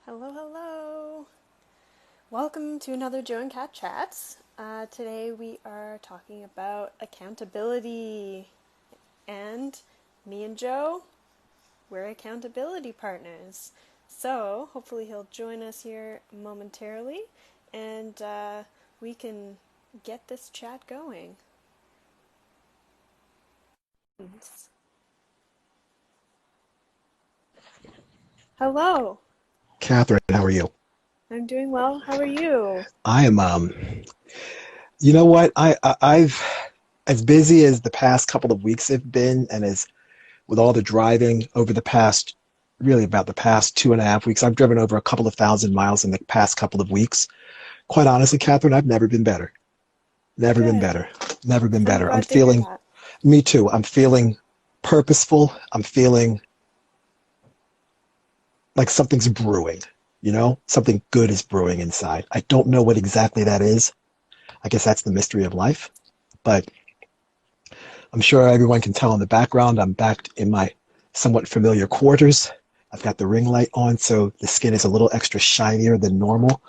Hello, hello. Welcome to another Joe and Cat Chats. Today we are talking about accountability. And me and Joe, we're accountability partners. So hopefully he'll join us here momentarily and we can get this chat going. Hello. Catherine, how are you? I'm doing well. How are you? I am, you know what? I've, as busy as the past couple of weeks have been, and as with all the driving over the past, really about the past 2.5 weeks, I've driven over a couple of thousand miles in the past couple of weeks. Quite honestly, Catherine, I've never been better. Never been Good. better. Never been I'm better. I'm glad to hear feeling, that. me too. I'm feeling purposeful. I'm feeling like something's brewing, Something good is brewing inside. I don't know what exactly that is. I guess that's the mystery of life. But I'm sure everyone can tell in the background, I'm back in my somewhat familiar quarters. I've got the ring light on, so the skin is a little extra shinier than normal.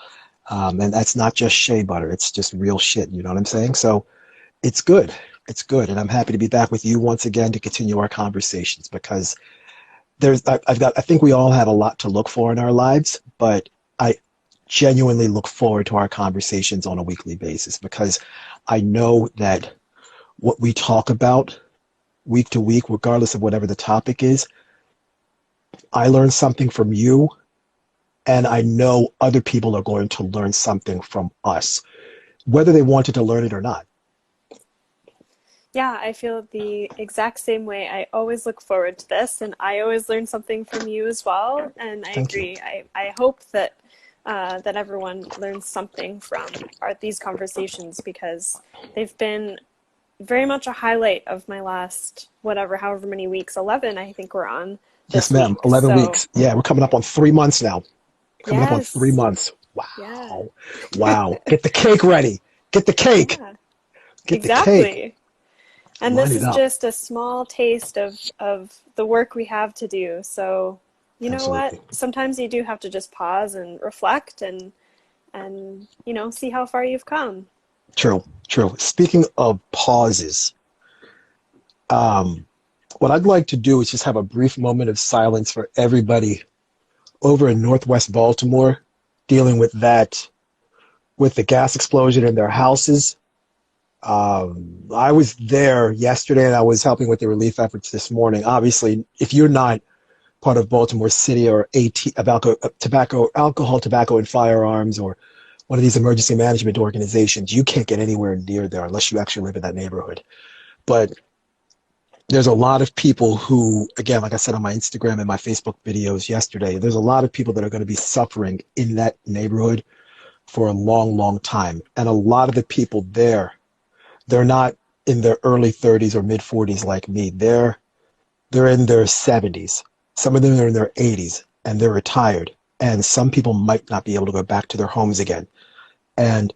And that's not just shea butter, it's just real shit, you know what I'm saying? So it's good. It's good. And I'm happy to be back with you once again to continue our conversations because I think we all have a lot to look for in our lives, but I genuinely look forward to our conversations on a weekly basis because I know that what we talk about week to week, regardless of whatever the topic is, I learn something from you, and I know other people are going to learn something from us, whether they wanted to learn it or not. Yeah, I feel the exact same way. I always look forward to this, and I always learn something from you as well. And I Thank you. agree. I hope that that everyone learns something from these conversations because they've been very much a highlight of my last whatever, however many weeks, 11, I think we're on Yes, this ma'am. week. 11 So, weeks. Yeah, we're coming up on 3 months now. Coming up on three yes, months. yeah, Wow. Wow. Get the cake ready. Get the cake. yeah, Get the cake. exactly. And Line this it is up. just a small taste of the work we have to do. So, you know what? Absolutely. Sometimes you do have to just pause and reflect and see how far you've come. True. True. Speaking of pauses, um, what I'd like to do is just have a brief moment of silence for everybody over in Northwest Baltimore dealing with that, with the gas explosion in their houses. I was there yesterday and I was helping with the relief efforts this morning. Obviously, if you're not part of Baltimore City or alcohol, tobacco, and firearms, or one of these emergency management organizations, you can't get anywhere near there unless you actually live in that neighborhood. But there's a lot of people who, again, like I said on my Instagram and my Facebook videos yesterday, there's a lot of people that are going to be suffering in that neighborhood for a long, long time. And a lot of the people there, they're not in their early 30s or mid 40s like me. They're in their 70s. Some of them are in their 80s and they're retired. And some people might not be able to go back to their homes again. And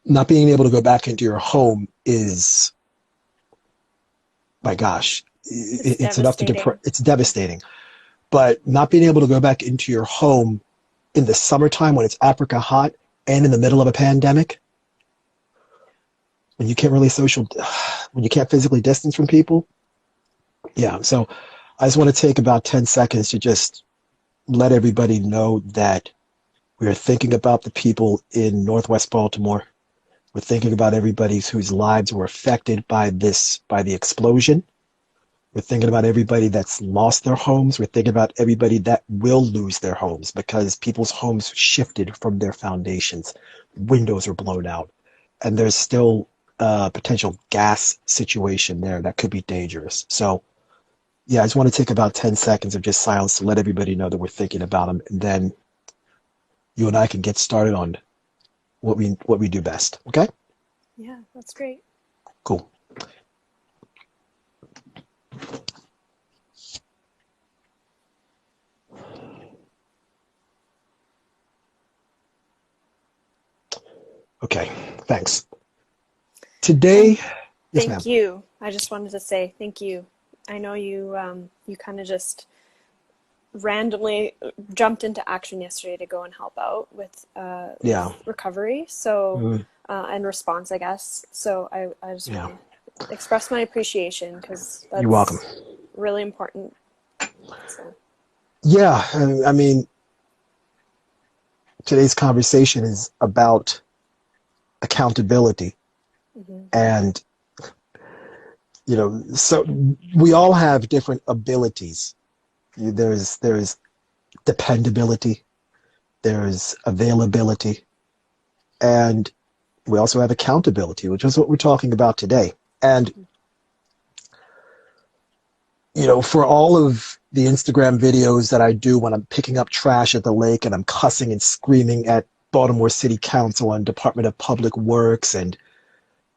not being able to go back into your home is, my gosh, It's it's enough to devastating. it's devastating. But not being able to go back into your home in the summertime when it's Africa hot and in the middle of a pandemic, when you can't really when you can't physically distance from people. Yeah. So I just want to take about 10 seconds to just let everybody know that we are thinking about the people in Northwest Baltimore. We're thinking about everybody whose lives were affected by by the explosion. We're thinking about everybody that's lost their homes. We're thinking about everybody that will lose their homes because people's homes shifted from their foundations. Windows are blown out. And there's still a potential gas situation there that could be dangerous. So, yeah, I just want to take about 10 seconds of just silence to let everybody know that we're thinking about them. And then you and I can get started on what we do best. Okay? Yeah, that's great. Cool. Okay. Thanks. And Today, yes, thank ma'am. you. I just wanted to say thank you. I know you kind of just randomly jumped into action yesterday to go and help out Yeah. with recovery. So, Mm, and response, I guess. So I just yeah. want to express my appreciation because You're welcome. that's really important. So, Yeah. I mean, today's conversation is about accountability. hmm And, so we all have different abilities. There's dependability, there's availability, and we also have accountability, which is what we're talking about today. And, for all of the Instagram videos that I do when I'm picking up trash at the lake and I'm cussing and screaming at Baltimore City Council and Department of Public Works and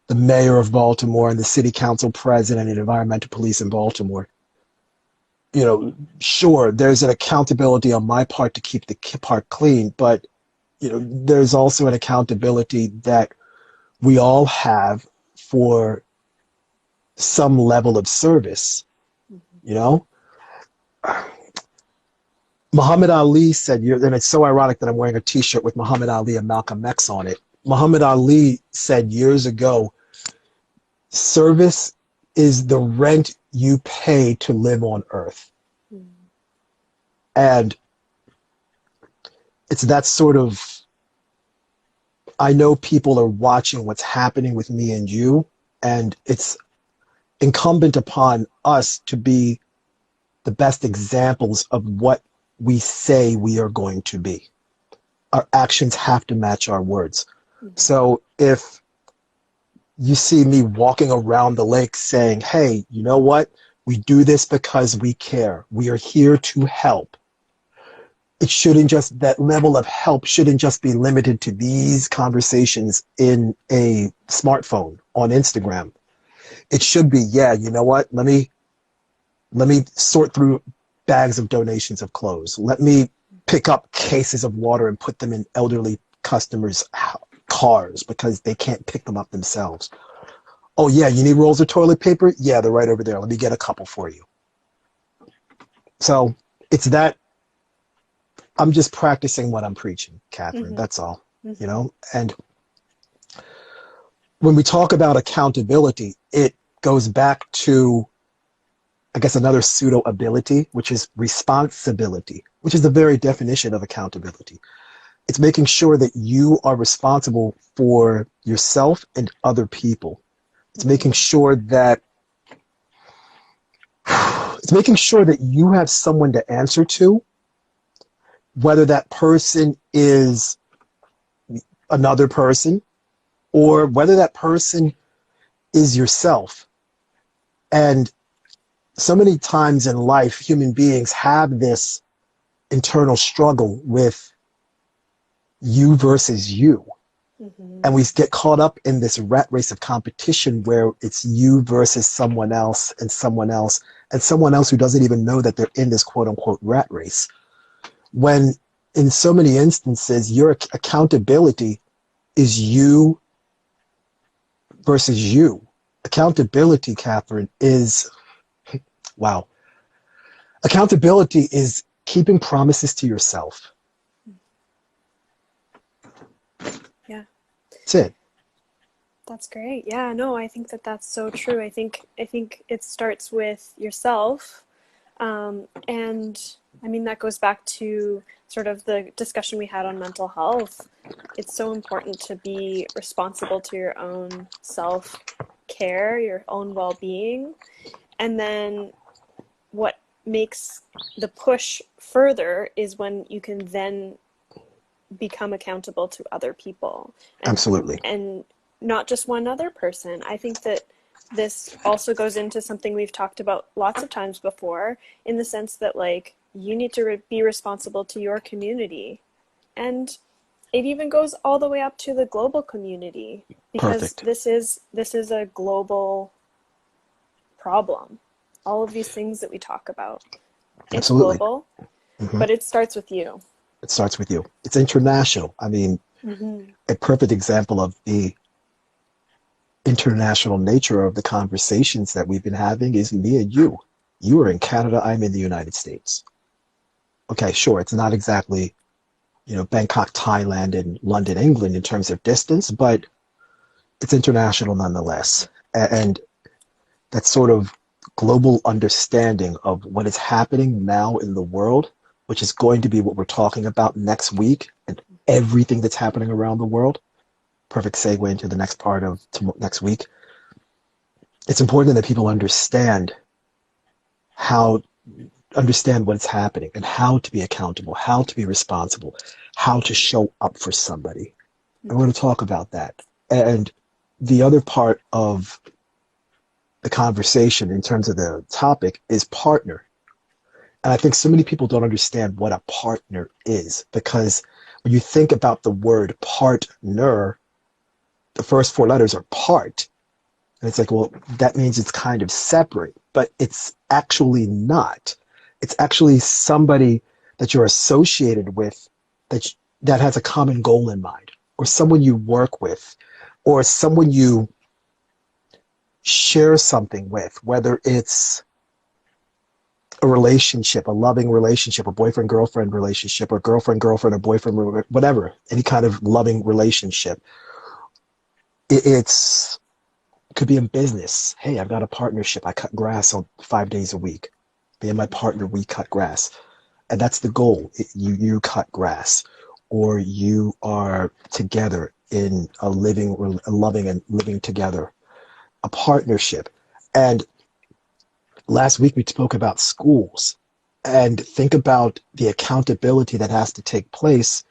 the mayor of Baltimore and the city council president and environmental police in Baltimore, sure, there's an accountability on my part to keep the park clean, but, there's also an accountability that we all have for some level of service, you know? Muhammad Ali said, and it's so ironic that I'm wearing a t-shirt with Muhammad Ali and Malcolm X on it. Muhammad Ali said years ago, service is the rent you pay to live on earth. And it's that sort of, I know people are watching what's happening with me and you, and it's incumbent upon us to be the best examples of what we say we are going to be. Our actions have to match our words. So if you see me walking around the lake saying, hey, you know what? We do this because we care. We are here to help. It shouldn't just, that level of help shouldn't just be limited to these conversations in a smartphone on Instagram. It should be, yeah, you know what? Let me sort through bags of donations of clothes. Let me pick up cases of water and put them in elderly customers' cars because they can't pick them up themselves. Oh yeah, you need rolls of toilet paper? Yeah, they're right over there. Let me get a couple for you. So it's that I'm just practicing what I'm preaching, Catherine. That's all, And when we talk about accountability, it goes back to, I guess, another pseudo ability, which is responsibility, which is the very definition of accountability. It's making sure that you are responsible for yourself and other people. It's making sure that you have someone to answer to, whether that person is another person or whether that person is yourself. And so many times in life, human beings have this internal struggle with you versus you. And we get caught up in this rat race of competition where it's you versus someone else and someone else and someone else who doesn't even know that they're in this quote unquote rat race. When in so many instances, your accountability is you versus you. Accountability, Catherine, is, wow. Accountability is keeping promises to yourself. Yeah. That's it. That's great. Yeah, no, I think that that's so true. I think it starts with yourself. And I mean, that goes back to sort of the discussion we had on mental health. It's so important to be responsible to your own self-care, your own well-being. And then what makes the push further is when you can then become accountable to other people. Absolutely. And not just one other person. I think that this also goes into something we've talked about lots of times before, in the sense that, like, you need to be responsible to your community. And it even goes all the way up to the global community, because Perfect. this is a global problem. All of these things that we talk about, it's Absolutely. global, but it starts with you. It starts with you. It's international. I mean, a perfect example of the international nature of the conversations that we've been having is me and you. You are in Canada, I'm in the United States. Okay, sure, it's not exactly, Bangkok, Thailand, and London, England in terms of distance, but it's international nonetheless. And that sort of global understanding of what is happening now in the world, which is going to be what we're talking about next week, and everything that's happening around the world. Perfect segue into the next part of next week. It's important that people how understand what's happening and how to be accountable, how to be responsible, how to show up for somebody. And we're going to talk about that. And the other part of the conversation in terms of the topic is partner. And I think so many people don't understand what a partner is, because when you think about the word partner, the first four letters are part. And it's like, well, that means it's kind of separate, but it's actually not. It's actually somebody that you're associated with that has a common goal in mind, or someone you work with, or someone you share something with, whether it's a relationship, a loving relationship, a boyfriend-girlfriend relationship, or girlfriend-girlfriend, or boyfriend, whatever, any kind of loving relationship. It's could be in business. Hey, I've got a partnership. I cut grass on 5 days a week. Me and my partner, we cut grass. And that's the goal. You cut grass, or you are together in a loving and living together, a partnership. And last week we spoke about schools, and think about the accountability that has to take place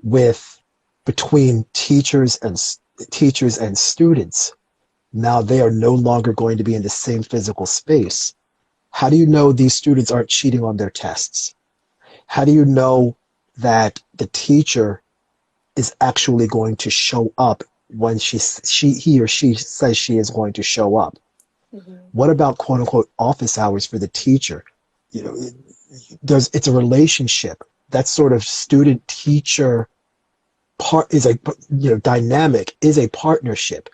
with between teachers and students. Now they are no longer going to be in the same physical space. How do you know these students aren't cheating on their tests? How do you know that the teacher is actually going to show up when he or she says she is going to show up? Mm-hmm. What about quote unquote office hours for the teacher? You know, it's a relationship. That sort of student teacher part is dynamic, is a partnership.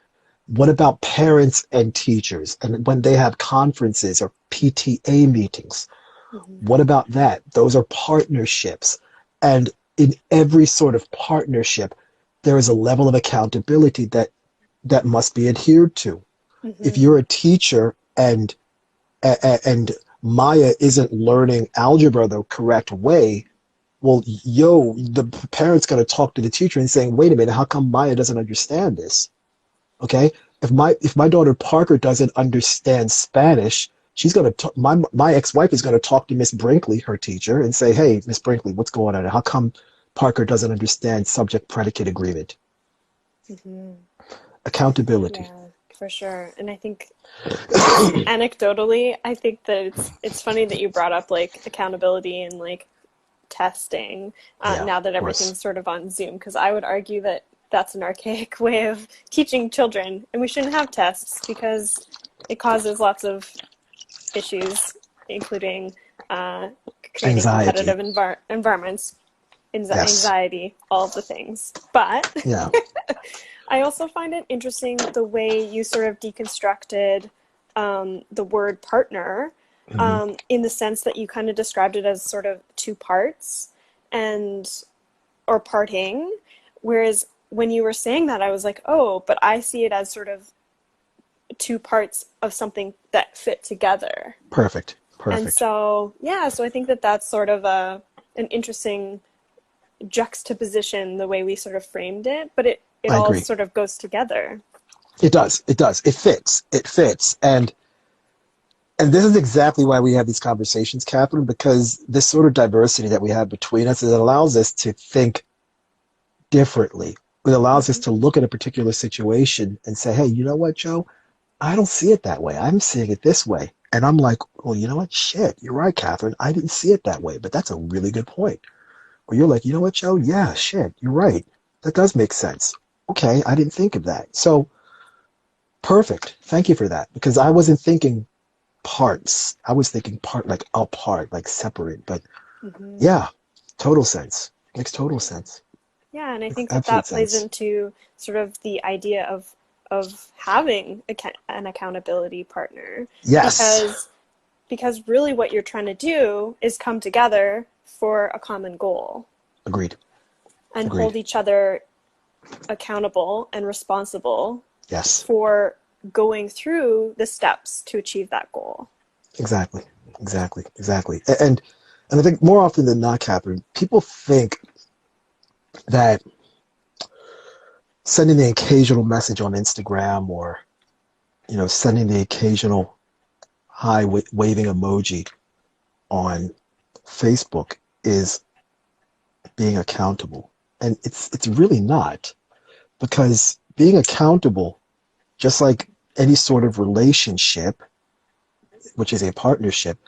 What about parents and teachers, and when they have conferences or PTA meetings? Mm-hmm. What about that? Those are partnerships. And in every sort of partnership, there is a level of accountability that must be adhered to. If Mm-hmm. you're a teacher and Maya isn't learning algebra the correct way, well, the parent's going to talk to the teacher and saying, wait a minute, how come Maya doesn't understand this? Okay? If my daughter Parker doesn't understand Spanish, she's going to my ex-wife is going to talk to Miss Brinkley, her teacher, and say, hey, Miss Brinkley, what's going on? How come Parker doesn't understand subject predicate agreement? Mm-hmm. Accountability. Yeah, for sure. And I think just anecdotally, I think that it's funny that you brought up like accountability and like testing Yeah, now that of course. everything's sort of on Zoom, because I would argue that that's an archaic way of teaching children, and we shouldn't have tests because it causes lots of issues, including uh, creating Anxiety. competitive environments, Yes. anxiety, all of the things. But Yeah. I also find it interesting the way you sort of deconstructed the word partner, Hmm. in the sense that you kind of described it as sort of two parts and or parting. Whereas when you were saying that, I was like, oh, but I see it as sort of two parts of something that fit together. Perfect. And Perfect. so, yeah, so I think that that's sort of an interesting juxtaposition, the way we sort of framed it, but it I all agree. sort of goes together. It does. It does. It fits. It fits. And this is exactly why we have these conversations, Catherine, because this sort of diversity that we have between us, it allows us to think differently. It allows us Mm-hmm. to look at a particular situation and say, hey, you know what, Joe? I don't see it that way. I'm seeing it this way. And I'm like, well, you know what? Shit, you're right, Catherine. I didn't see it that way, but that's a really good point. Or you're like, you know what, Joe? Yeah, shit, you're right. That does make sense. Okay, I didn't think of that. So perfect. Thank you for that, because I wasn't thinking parts. I was thinking part like apart, like separate. But Mm-hmm. yeah, total sense. Makes total sense. Yeah, and I Makes think that absolute that plays sense. into sort of the idea of having an accountability partner, Yes. because really what you're trying to do is come together for a common goal Agreed. and Agreed. hold each other accountable and responsible Yes. for going through the steps to achieve that goal. Exactly. Exactly. Exactly. And I think more often than not, Catherine, people think that sending the occasional message on Instagram or, sending the occasional waving emoji on Facebook is being accountable. And it's really not, because being accountable, just like any sort of relationship, which is a partnership,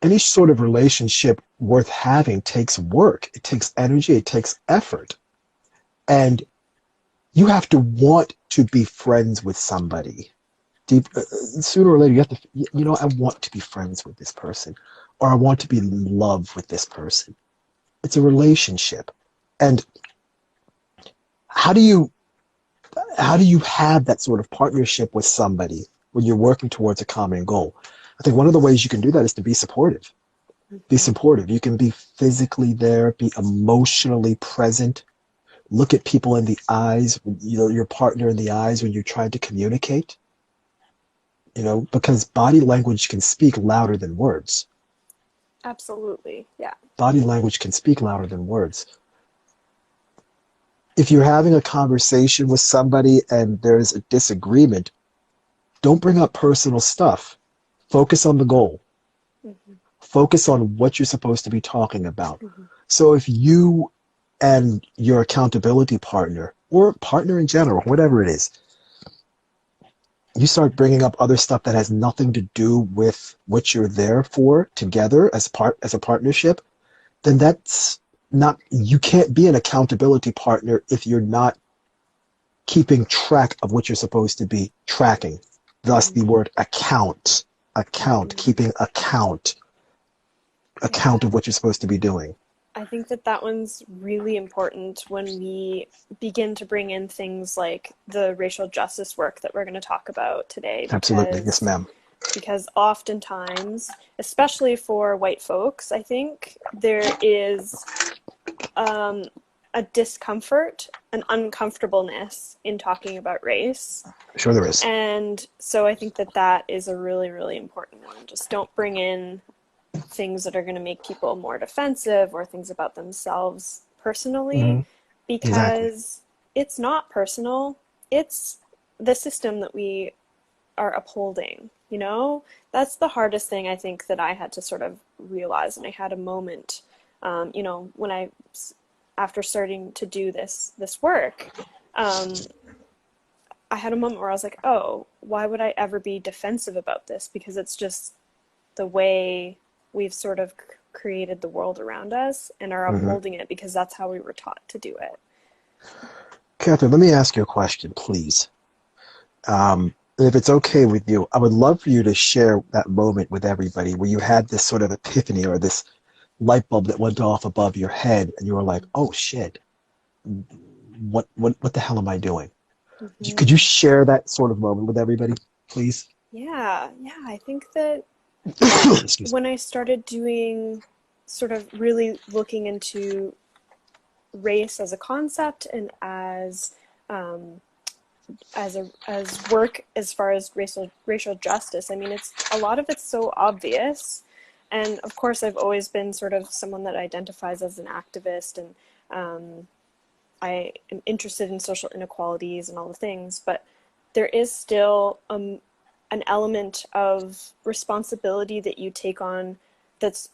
any sort of relationship worth having takes work. It takes energy. It takes effort. And you have to want to be friends with somebody. Sooner or later, you have to, I want to be friends with this person, or I want to be in love with this person. It's a relationship. And how do you have that sort of partnership with somebody when you're working towards a common goal? I think one of the ways you can do that is to be supportive. Be supportive. You can be physically there, be emotionally present, look at people in the eyes, your partner in the eyes when you're trying to communicate, because body language can speak louder than words. Absolutely. Yeah. Body language can speak louder than words. If you're having a conversation with somebody and there's a disagreement, don't bring up personal stuff. Focus on the goal. Mm-hmm. Focus on what you're supposed to be talking about. Mm-hmm. So if you and your accountability partner, or partner in general, whatever it is, you start bringing up other stuff that has nothing to do with what you're there for together as a partnership, then that's not, you can't be an accountability partner if you're not keeping track of what you're supposed to be tracking. Thus the word account, keeping account Yeah. of what you're supposed to be doing. I think that one's really important when we begin to bring in things like the racial justice work that we're going to talk about today, Absolutely. Yes, ma'am. because oftentimes, especially for white folks, I think there is a discomfort, an uncomfortableness in talking about race. Sure there is. And so I think that is a really, really important one. Just don't bring in things that are going to make people more defensive or things about themselves personally, because Exactly. it's not personal. It's the system that we are upholding, That's the hardest thing I think that I had to sort of realize. And I had a moment, when after starting to do this work, I had a moment where I was like, oh, why would I ever be defensive about this? Because it's just the way we've sort of created the world around us and are upholding it because that's how we were taught to do it. Catherine, let me ask you a question, please. If it's okay with you, I would love for you to share that moment with everybody where you had this sort of epiphany or this light bulb that went off above your head and you were like, oh shit, what the hell am I doing? Could you share that sort of moment with everybody, please? Yeah, I think that Excuse me. when I started doing sort of really looking into race as a concept and as work as far as racial justice, I mean, it's a lot of it's so obvious. And of course, I've always been sort of someone that identifies as an activist, and I am interested in social inequalities and all the things, but there is still an element of responsibility that you take on that's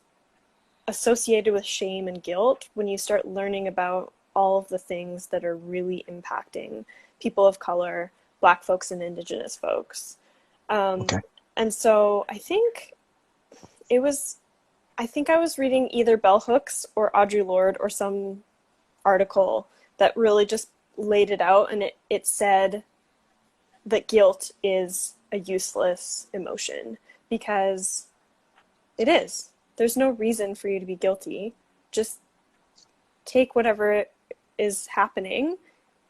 associated with shame and guilt when you start learning about all of the things that are really impacting people of color, Black folks, and Indigenous folks. Okay. And so I think I was reading either Bell Hooks or Audre Lorde or some article that really just laid it out, and it said that guilt is a useless emotion because it is. There's no reason for you to be guilty. Just take whatever is happening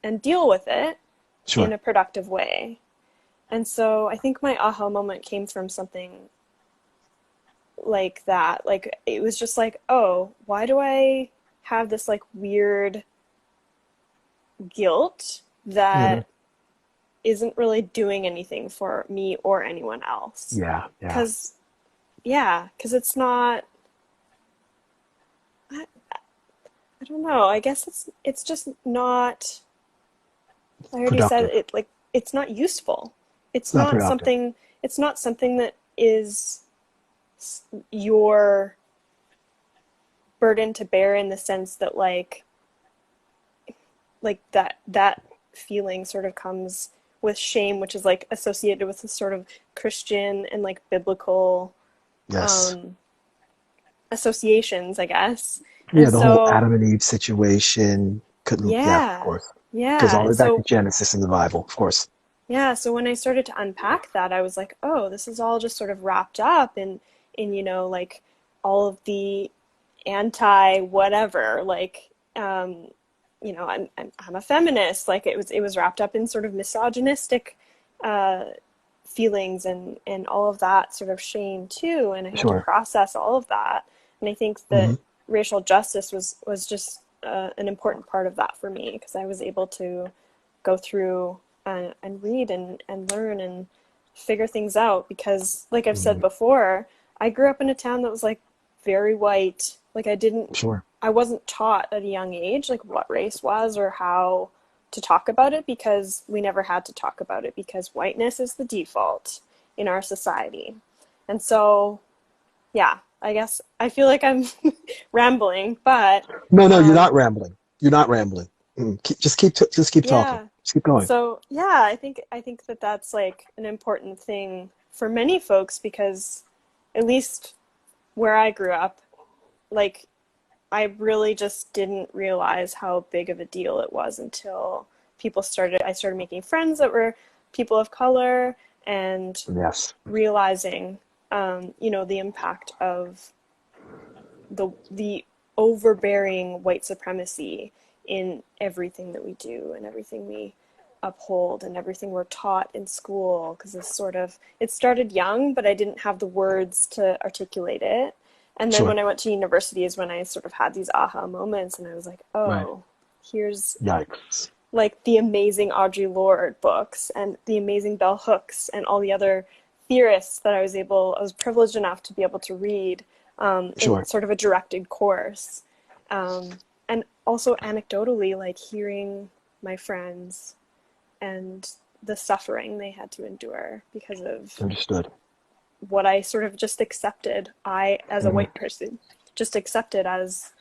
and deal with it in Sure. a productive way. And so I think my aha moment came from something like that. Like it was just like, oh, why do I have this like weird guilt Hmm. that isn't really doing anything for me or anyone else? Yeah, yeah. Because yeah, because it's not. I, I don't know. I guess it's just not. I already said Productive. it. Like it's not useful. It's It's not not productive. something. It's not something that is your burden to bear in the sense that like that feeling sort of comes with shame, which is like associated with this sort of Christian and like biblical Yes. um, associations, I guess. Yeah, And the whole so, Adam and Eve situation couldn't, yeah, of yeah, course. Goes yeah. all the way And back to so, Genesis in the Bible, of course. yeah, so when I started to unpack that, I was like, oh, this is all just sort of wrapped up in like all of the anti whatever, like I'm a feminist. Like it was wrapped up in sort of misogynistic uh, feelings and all of that sort of shame too. And I had to Sure. process all of that. And I think that Hmm. racial justice was just an important part of that for me because I was able to go through and read and learn and figure things out because like I've said Hmm. before, I grew up in a town that was like very white. Like Sure. I wasn't taught at a young age like what race was or how to talk about it because we never had to talk about it because whiteness is the default in our society. And so, yeah, I guess I feel like I'm rambling, but No, no, you're not um, rambling. You're not rambling. Just keep talking. yeah. Just keep going. So, yeah, I think that that's like an important thing for many folks because at least where I grew up, like I really just didn't realize how big of a deal it was until I started making friends that were people of color and Yes. realizing, the impact of the overbearing white supremacy in everything that we do and everything we uphold and everything we're taught in school because it started young but I didn't have the words to articulate it, and then Sure. when I went to university is when I sort of had these aha moments and I was like, Right. oh, here's Yikes. like the amazing Audre Lorde books and the amazing Bell Hooks and all the other theorists that I was privileged enough to be able to read in Sure. sort of a directed course. And also anecdotally, like hearing my friends and the suffering they had to endure because of Understood. what I sort of just accepted, I, as a Hmm. white person, just accepted as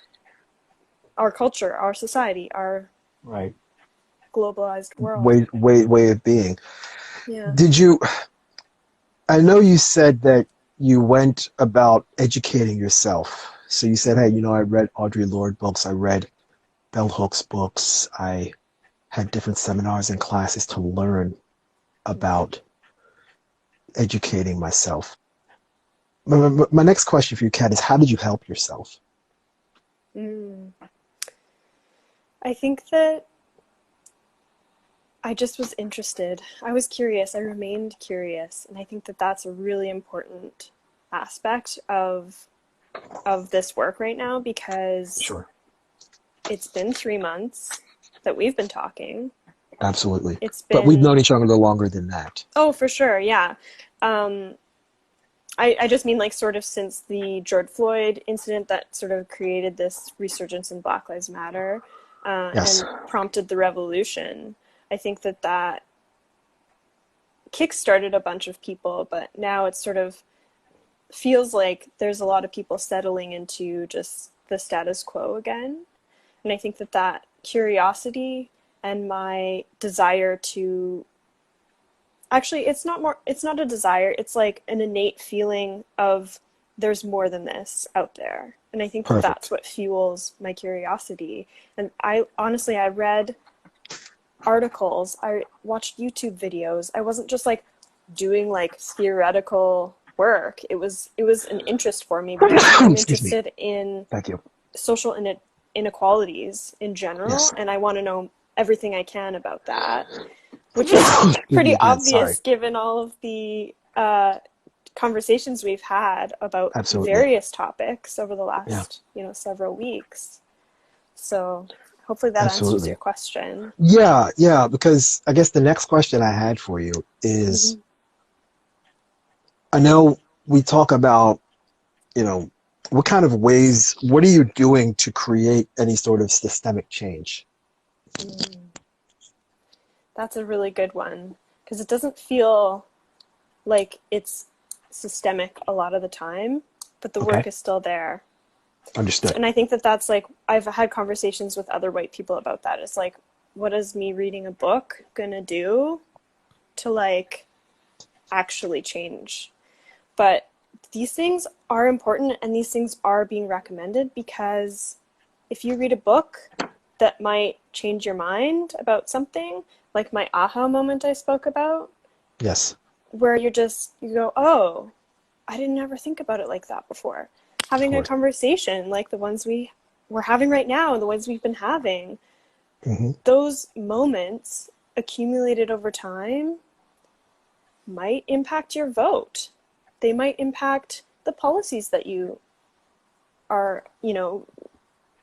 our culture, our society, our Right. globalized world. Way of being. Yeah. Did you, I know you said that you went about educating yourself. So you said, hey, I read Audre Lorde books, I read Bell Hooks books, I had different seminars and classes to learn about educating myself. My next question for you, Kat, is how did you help yourself? Mm. I think that I just was interested. I was curious. I remained curious, and I think that that's a really important aspect of this work right now because Sure. it's been 3 months that we've been talking. Absolutely. It's But we've been known each other a little longer than that. oh, for sure, yeah. Um, I just mean like sort of since the George Floyd incident that sort of created this resurgence in Black Lives Matter Yes. and prompted the revolution. I think that kickstarted a bunch of people, but now it sort of feels like there's a lot of people settling into just the status quo again. And I think that curiosity and my desire to actually it's not a desire, it's like an innate feeling of there's more than this out there. And I think that that's Perfect. what fuels my curiosity. And I honestly I read articles, I watched YouTube videos. I wasn't just like doing like theoretical work. It was an interest for me because I'm Excuse me. interested in Thank you. social inequalities in general Yes. and I want to know everything I can about that, which is Excuse me pretty again. Sorry. obvious given all of the conversations we've had about Absolutely. various topics over the Yeah, last, several weeks. So hopefully that answers absolutely. your question. Yeah, yeah, because I guess the next question I had for you is Hmm. I know we talk about, you know, what kind of ways, what are you doing to create any sort of systemic change? Mm, that's a really good one because it doesn't feel like it's systemic a lot of the time, but the Okay, work is still there. So, understood. and I think that that's like, I've had conversations with other white people about that. It's like, what is me reading a book gonna do to like actually change? But these things are important and these things are being recommended because if you read a book that might change your mind about something, like my aha moment I spoke about, Yes, where you go, oh, I didn't ever think about it like that before. of Having a course. conversation like the ones we're having right now and the ones we've been having, Hmm. those moments accumulated over time might impact your vote. They might impact the policies that you are,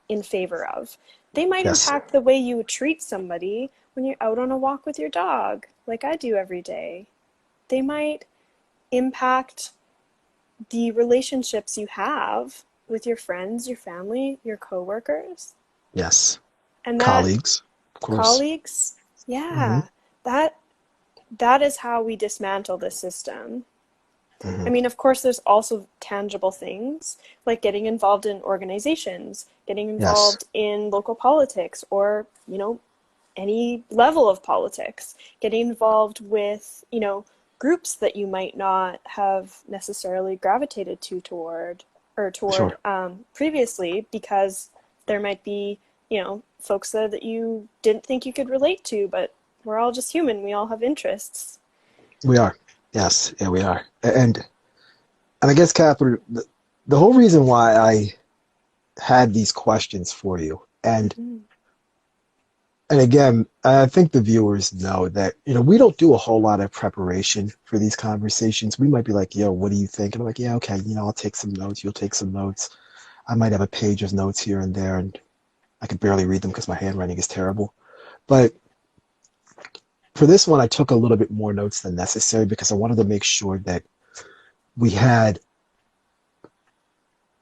in favor of. They might Yes, impact the way you treat somebody when you're out on a walk with your dog, like I do every day. They might impact the relationships you have with your friends, your family, your coworkers, yes. and that Colleagues, of course. colleagues. Hmm. Yeah, that that is how we dismantle the system. I Hmm. mean, of course, there's also tangible things like getting involved in organizations, getting Yes, involved in local politics, or, any level of politics, getting involved with, groups that you might not have necessarily gravitated toward sure. previously because there might be, folks that you didn't think you could relate to, but we're all just human. We all have interests. We are. Yes, yeah, we are. And I guess, Catherine, the whole reason why I had these questions for you, Mm-hmm. and again, I think the viewers know that, we don't do a whole lot of preparation for these conversations. We might be like, yo, what do you think? And I'm like, yeah, okay, I'll take some notes. You'll take some notes. I might have a page of notes here and there, and I could barely read them because my handwriting is terrible. But for this one, I took a little bit more notes than necessary because I wanted to make sure that we had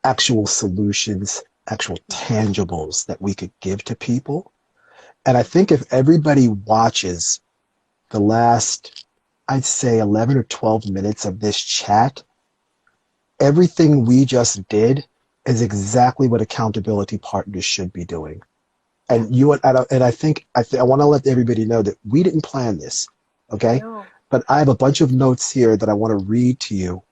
actual solutions, actual tangibles that we could give to people. And I think if everybody watches the last, I'd say 11 or 12 minutes of this chat, everything we just did is exactly what accountability partners should be doing. Yeah. And I think I want to let everybody know that we didn't plan this, okay? No. But I have a bunch of notes here that I want to read to you,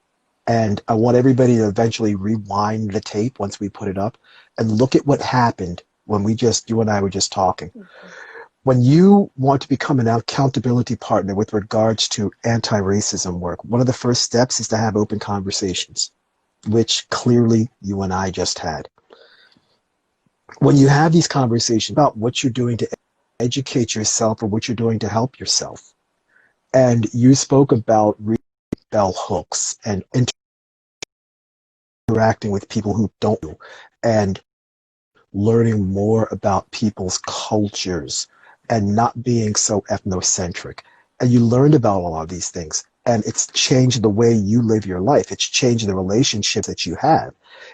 and I want everybody to eventually rewind the tape once we put it up and look at what happened when you and I were just talking. Mm-hmm. When you want to become an accountability partner with regards to anti-racism work, one of the first steps is to have open conversations, which clearly you and I just had. When you have these conversations about what you're doing to educate yourself or what you're doing to help yourself, and you spoke about bell hooks and interacting with people who don't know, and learning more about people's cultures and not being so ethnocentric. And you learned about all of these things. And it's changed the way you live your life. It's changed the relationships that you have.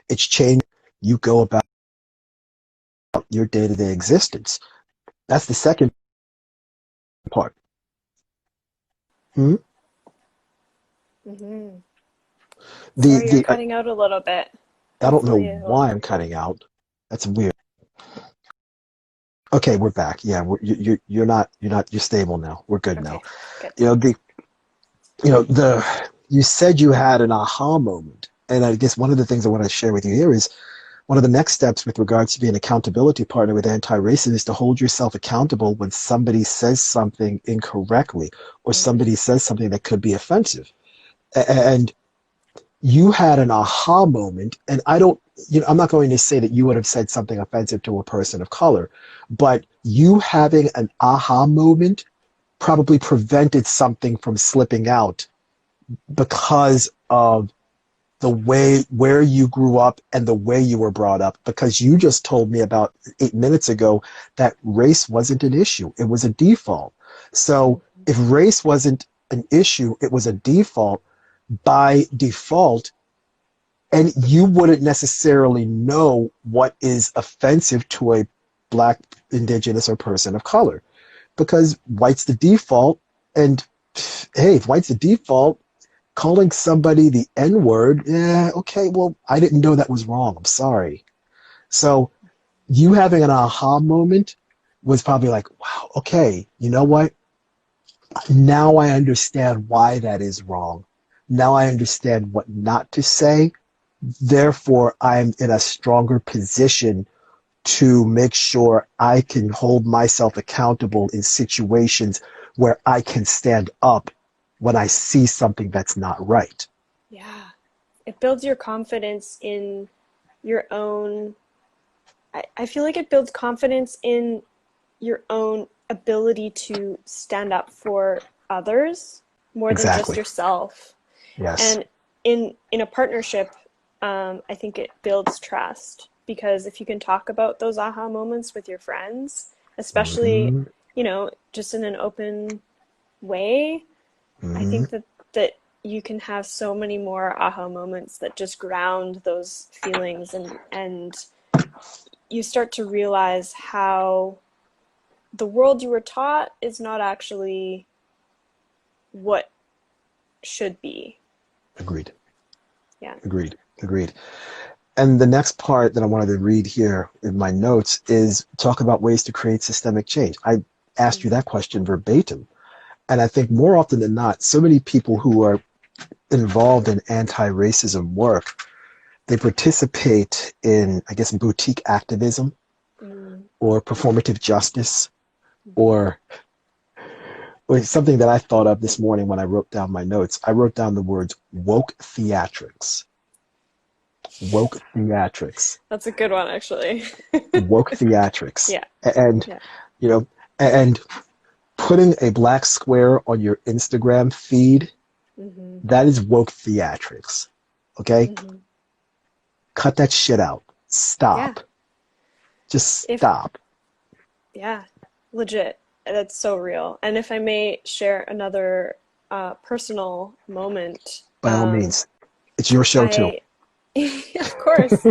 It's changed you go about your day-to-day existence. That's the second part. Hmm? Mm-hmm. The Sorry, you're the cutting out a little bit. I don't know Hopefully it'll. why I'm cutting out. That's weird. Okay, we're back. Yeah, you're stable now. We're good now. Okay, good. You know the the you said you had an aha moment, and I guess one of the things I want to share with you here is one of the next steps with regards to being an accountability partner with anti-racism is to hold yourself accountable when somebody says something incorrectly or somebody Mm-hmm. says something that could be offensive. And you had an aha moment, and I don't, I'm not going to say that you would have said something offensive to a person of color, but you having an aha moment probably prevented something from slipping out because of the way where you grew up and the way you were brought up, because you just told me about 8 minutes ago that race wasn't an issue. It was a default. So if race wasn't an issue, it was a default by default, and you wouldn't necessarily know what is offensive to a black, indigenous, or person of color, because white's the default. And hey, if white's the default, calling somebody the N word, yeah, okay, well, I didn't know that was wrong. I'm sorry. So you having an aha moment was probably like, wow, okay, you know what? Now I understand why that is wrong. Now I understand what not to say. Therefore, I'm in a stronger position to make sure I can hold myself accountable in situations where I can stand up when I see something that's not right. Yeah. It builds your confidence in your own. I feel like it builds confidence in your own ability to stand up for others more than just Exactly. yourself. Yes. And in a partnership, I think it builds trust, because if you can talk about those aha moments with your friends, especially, Hmm. just in an open way, I Hmm. think that you can have so many more aha moments that just ground those feelings, and you start to realize how the world you were taught is not actually what should be. Agreed. Yeah. Agreed. Agreed. And the next part that I wanted to read here in my notes is talk about ways to create systemic change. I asked you that question verbatim. And I think more often than not, so many people who are involved in anti-racism work, they participate in, I guess, boutique activism Mm, or performative justice, mhm. or something that I thought of this morning when I wrote down my notes. I wrote down the words woke theatrics. Woke theatrics. That's a good one, actually. Woke theatrics. Yeah, And, yeah. you know, and putting a black square on your Instagram feed, Hmm. that is woke theatrics. Okay? Hmm. Cut that shit out. Yeah. Stop. Just If stop. Yeah, legit. That's so real. And if I may share another personal moment, By all means. It's your show too. I, of course,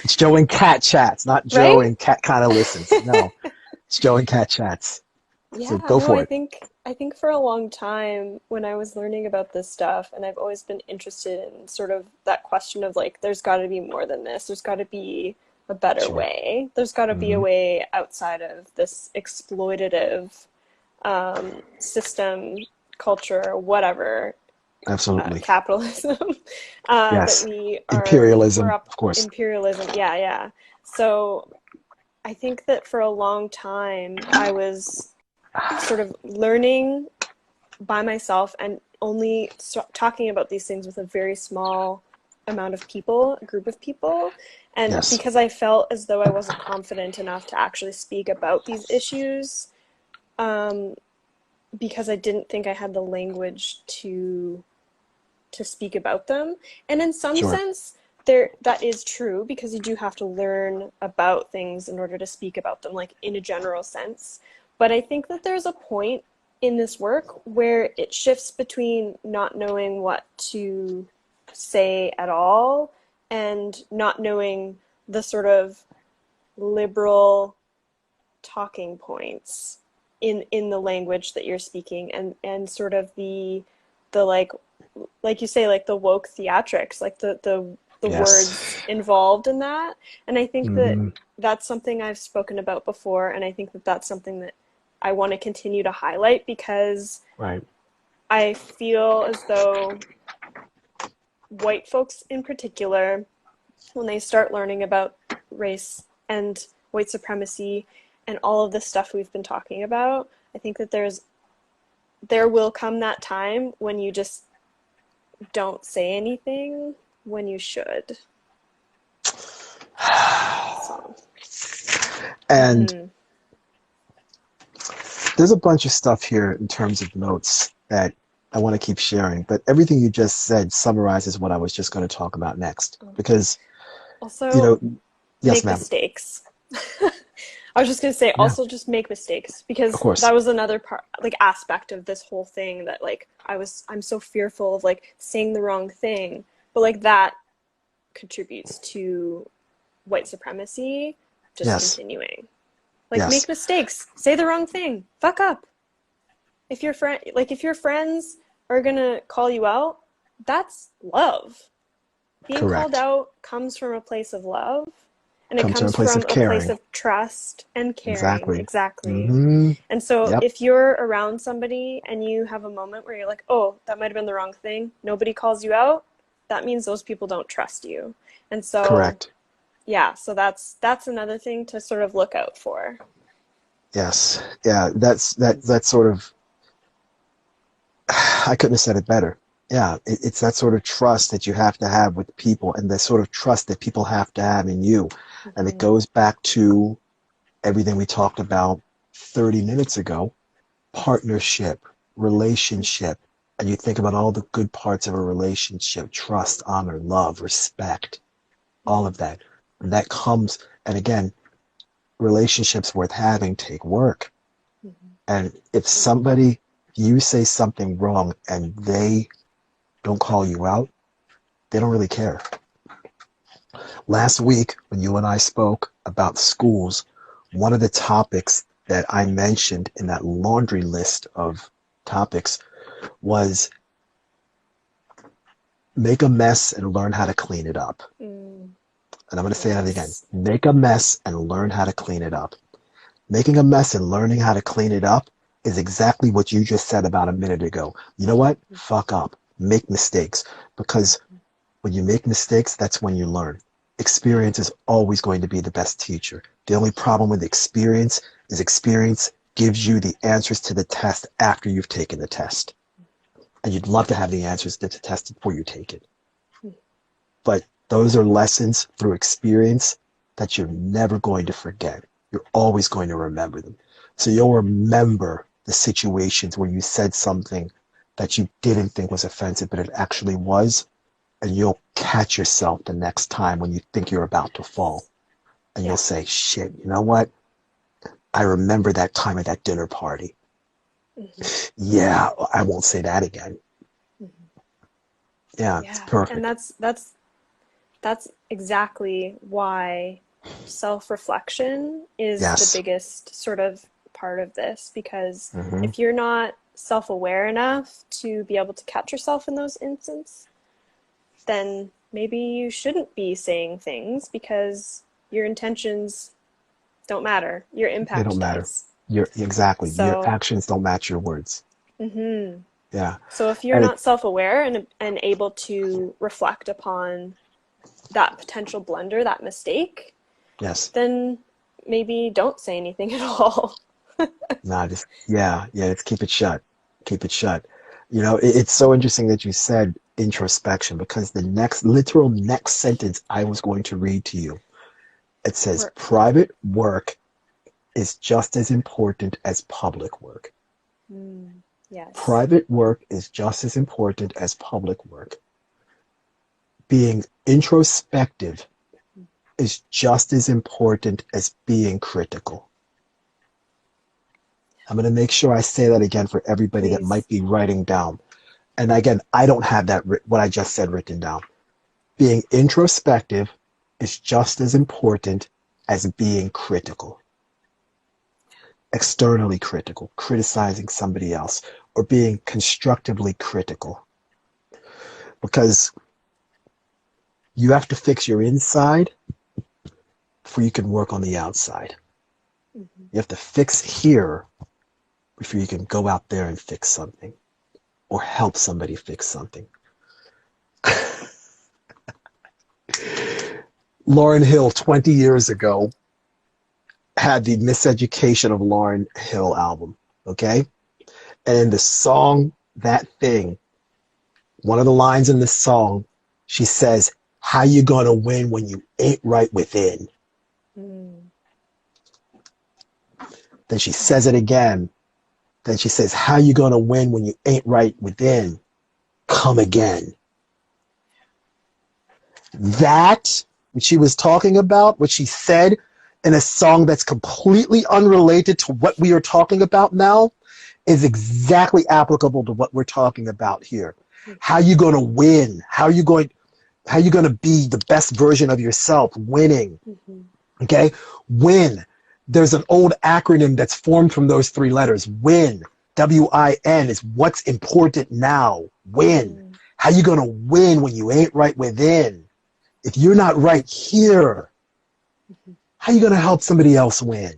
It's Joe and Cat chats, not Joe right? and Cat kind of listens. No, it's Joe and Cat chats. So Yeah, go no, for I it. think I think for a long time when I was learning about this stuff, and I've always been interested in sort of that question of like, there's got to be more than this. There's got to be a better Sure. way. There's got to be a Hmm. way outside of this exploitative system, culture, whatever, Absolutely. capitalism, that Yes. we're Imperialism, up of course. imperialism. Yeah, yeah. So I think that for a long time I was sort of learning by myself and only talking about these things with a very small amount of people, a group of people. And Yes. because I felt as though I wasn't confident enough to actually speak about these issues, um, because I didn't think I had the language to speak about them. And in some Sure. sense, there that is true, because you do have to learn about things in order to speak about them, like in a general sense. But I think that there's a point in this work where it shifts between not knowing what to say at all and not knowing the sort of liberal talking points in the language that you're speaking, and sort of the like you say, like the woke theatrics, like the Yes. words involved in that. And I think that Hmm. that's something I've spoken about before, and I think that that's something that I want to continue to highlight, because Right. I feel as though white folks in particular, when they start learning about race and white supremacy and all of the stuff we've been talking about, I think that there will come that time when you just don't say anything when you should. So, And mm-hmm, there's a bunch of stuff here in terms of notes that I want to keep sharing, but everything you just said summarizes what I was just going to talk about next. Because, you Also, know, yes, make ma'am. mistakes. I was just gonna say, Yeah, also just make mistakes of because course. that was another part, like aspect of this whole thing that like I'm so fearful of like saying the wrong thing, but like that contributes to white supremacy just Yes, continuing. Like yes, make mistakes, say the wrong thing, fuck up. If your friends are gonna call you out, that's love. Being called correct. out comes from a place of love, and it Comes from a comes place from of a place caring. of trust and caring. Exactly. Exactly. Hmm. And so Yep, if you're around somebody and you have a moment where you're like, oh, that might have been the wrong thing, nobody calls you out, that means those people don't trust you. And so, correct. yeah, so that's another thing to sort of look out for. Yes. Yeah, that's sort of, I couldn't have said it better. Yeah, it's that sort of trust that you have to have with people and the sort of trust that people have to have in you. And it Mm-hmm. goes back to everything we talked about 30 minutes ago, partnership, relationship. And you think about all the good parts of a relationship, trust, honor, love, respect, all of that. And that comes, and again, relationships worth having take work. Mm-hmm. And if somebody, you say something wrong and they don't call you out, they don't really care. Last week, when you and I spoke about schools, one of the topics that I mentioned in that laundry list of topics was make a mess and learn how to clean it up. Mm, And I'm going to say that again. yes. Make a mess and learn how to clean it up. Making a mess and learning how to clean it up is exactly what you just said about a minute ago. You know what? Fuck up. Make mistakes. Because when you make mistakes, that's when you learn. Experience is always going to be the best teacher. The only problem with experience is experience gives you the answers to the test after you've taken the test. And you'd love to have the answers to the test before you take it. But those are lessons through experience that you're never going to forget. You're always going to remember them. So you'll remember the situations where you said something that you didn't think was offensive, but it actually was. And you'll catch yourself the next time when you think you're about to fall. And you'll Yeah. say, shit, you know what? I remember that time at that dinner party. Mm-hmm. Yeah, I won't say that again. Mm-hmm. Yeah, it's Yeah. And perfect. that's exactly why self-reflection is the Yes. biggest sort of part of this because Hmm. if you're not self-aware enough to be able to catch yourself in those instances, then maybe you shouldn't be saying things because your intentions don't matter. Your They don't impact matter. does. Exactly. Your So, actions don't match your words. mhm. Yeah. So if you're And it, not self-aware and able to reflect upon that potential blunder, that mistake, yes. then maybe don't say anything at all. No, just, yeah, let's keep it shut. Keep it shut. It's so interesting that you said introspection because the literal next sentence I was going to read to you, it says Or, private work is just as important as public work. yes. Private work is just as important as public work. Being introspective is just as important as being critical. I'm going to make sure I say that again for everybody that Please. might be writing down. And again, I don't have what I just said written down. Being introspective is just as important as being critical, externally critical, criticizing somebody else, or being constructively critical. Because you have to fix your inside before you can work on the outside. Mhm. You have to fix here before you can go out there and fix something or help somebody fix something. Lauryn Hill, 20 years ago, had the Miseducation of Lauryn Hill album. Okay? And in the song, That Thing, one of the lines in the song, she says, how you gonna win when you ain't right within? Mm, Then she says it again Then she says, how you going to win when you ain't right within? Come again. That, what she was talking about, what she said in a song that's completely unrelated to what we are talking about now, is exactly applicable to what we're talking about here. How you going to win? How you going to be the best version of yourself? Winning. Okay? Win. There's an old acronym that's formed from those three letters. WIN. WIN is what's important now. Win. How you going to win when you ain't right within? If you're not right here, how you going to help somebody else win?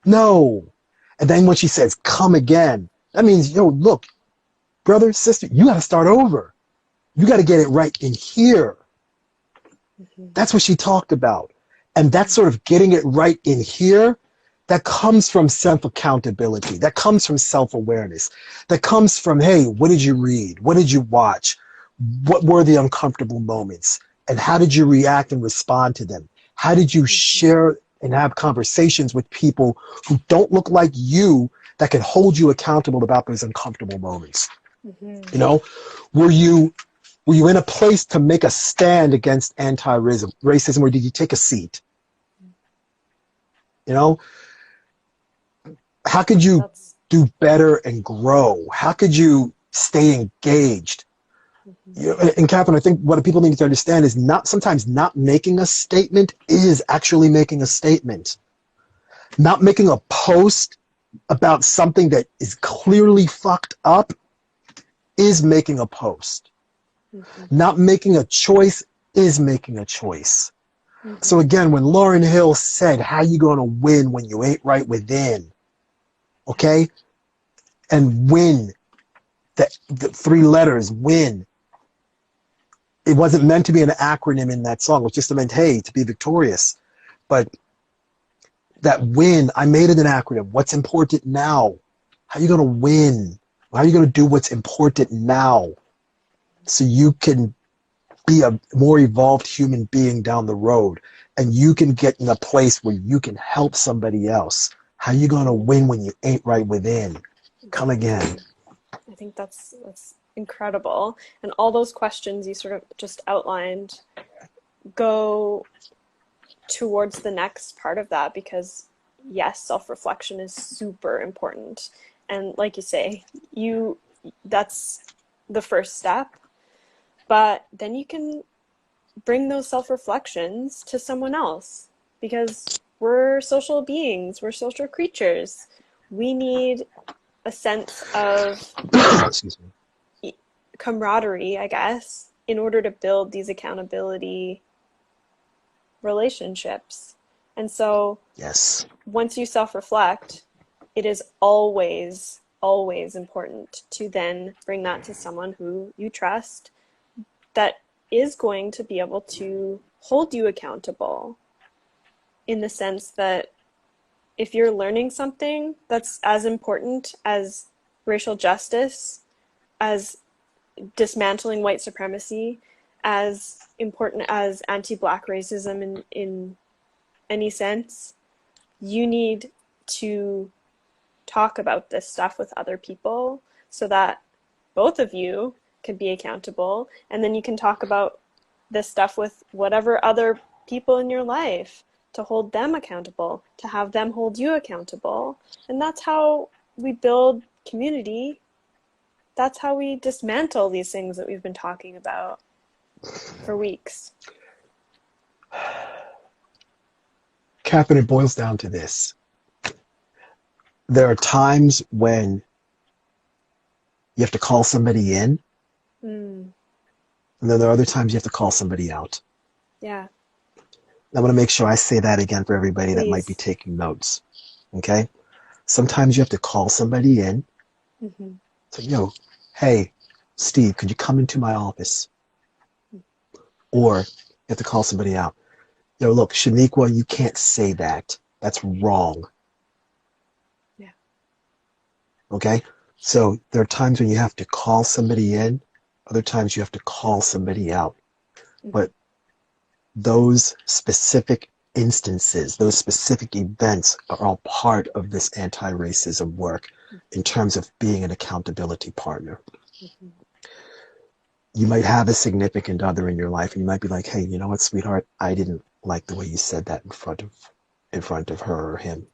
No. And then when she says, come again, that means, yo, look, brother, sister, you got to start over. You got to get it right in here. That's what she talked about. And that sort of getting it right in here, that comes from self-accountability. That comes from self-awareness. That comes from, hey, what did you read? What did you watch? What were the uncomfortable moments? And how did you react and respond to them? How did you share and have conversations with people who don't look like you that can hold you accountable about those uncomfortable moments? You know, were you in a place to make a stand against anti-racism, or did you take a seat? You know, how could you do better and grow? How could you stay engaged? You know, and Catherine, I think what people need to understand is sometimes not making a statement is actually making a statement. Not making a post about something that is clearly fucked up is making a post. Not making a choice is making a choice. So again, when Lauryn Hill said, how you going to win when you ain't right within? Okay? And win, the three letters, win. It wasn't meant to be an acronym in that song. It was just meant, hey, to be victorious. But that win, I made it an acronym. What's important now? How are you going to win? How are you going to do what's important now so you can be a more evolved human being down the road and you can get in a place where you can help somebody else? How are you going to win when you ain't right within? Come again. I think that's incredible. And all those questions you sort of just outlined go towards the next part of that, because yes, self-reflection is super important. And like you say, that's the first step, but then you can bring those self-reflections to someone else, because we're social beings, we're social creatures. We need a sense of Excuse me. camaraderie, I guess, in order to build these accountability relationships. And so Yes. once you self-reflect, it is always, always important to then bring that to someone who you trust that is going to be able to hold you accountable, in the sense that if you're learning something that's as important as racial justice, as dismantling white supremacy, as important as anti-Black racism in any sense, you need to talk about this stuff with other people so that both of you can be accountable, and then you can talk about this stuff with whatever other people in your life to hold them accountable, to have them hold you accountable. And that's how we build community. That's how we dismantle these things that we've been talking about for weeks. Catherine, it boils down to this. There are times when you have to call somebody in, and then there are other times you have to call somebody out. Yeah. I want to make sure I say that again for everybody that might be taking notes. Okay? Sometimes you have to call somebody in. So, yo, hey, Steve, could you come into my office? Or you have to call somebody out. Yo, look, Shaniqua, you can't say that. That's wrong. Yeah. Okay? So there are times when you have to call somebody in, other times you have to call somebody out. But those specific instances, those specific events are all part of this anti-racism work in terms of being an accountability partner. Mhm. You might have a significant other in your life and you might be like, hey, you know what, sweetheart, I didn't like the way you said that in front of her or him.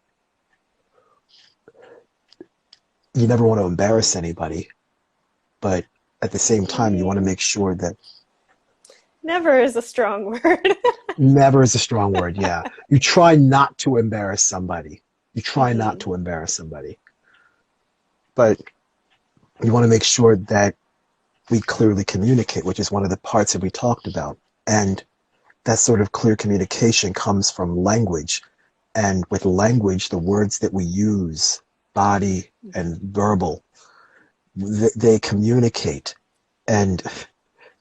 You never want to embarrass anybody, but at the same time you want to make sure that Never is a strong word. never is a strong word, yeah. You try not to embarrass somebody. You try not Hmm. to embarrass somebody. But you want to make sure that we clearly communicate, which is one of the parts that we talked about. And that sort of clear communication comes from language. And with language, the words that we use, body and verbal, they communicate. And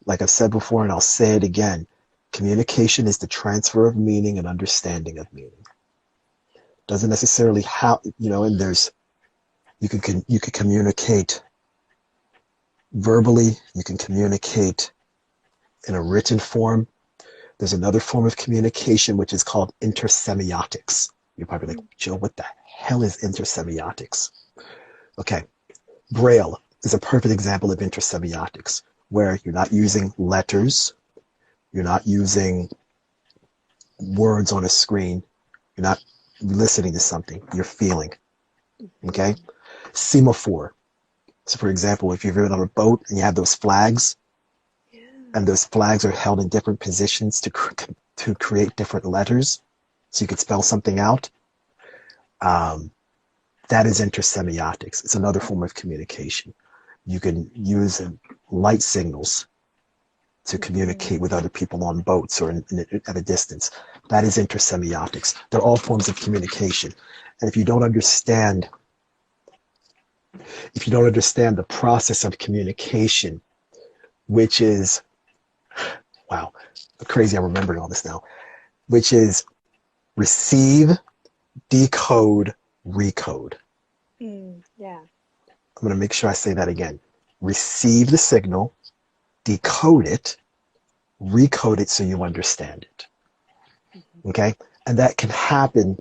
like I've said before, and I'll say it again, communication is the transfer of meaning and understanding of meaning. Doesn't necessarily how, and you can communicate verbally, you can communicate in a written form. There's another form of communication which is called intersemiotics. You're probably like, Joe, what the hell is intersemiotics? Okay, Braille is a perfect example of intersemiotics, where you're not using letters, you're not using words on a screen, you're not listening to something, you're feeling. Okay? Semaphore. So, for example, if you've been on a boat and you have those flags, Yeah. and those flags are held in different positions to create different letters, so you could spell something out. Um, that is intersemiotics. It's another form of communication. You can use light signals to communicate with other people on boats or at a distance. That is intersemiotics. They're all forms of communication. And if you don't understand the process of communication, which is, wow, crazy, I'm remembering all this now, which is receive, decode, recode. Yeah. I'm going to make sure I say that again. Receive the signal, decode it, recode it so you understand it. Okay? And that can happen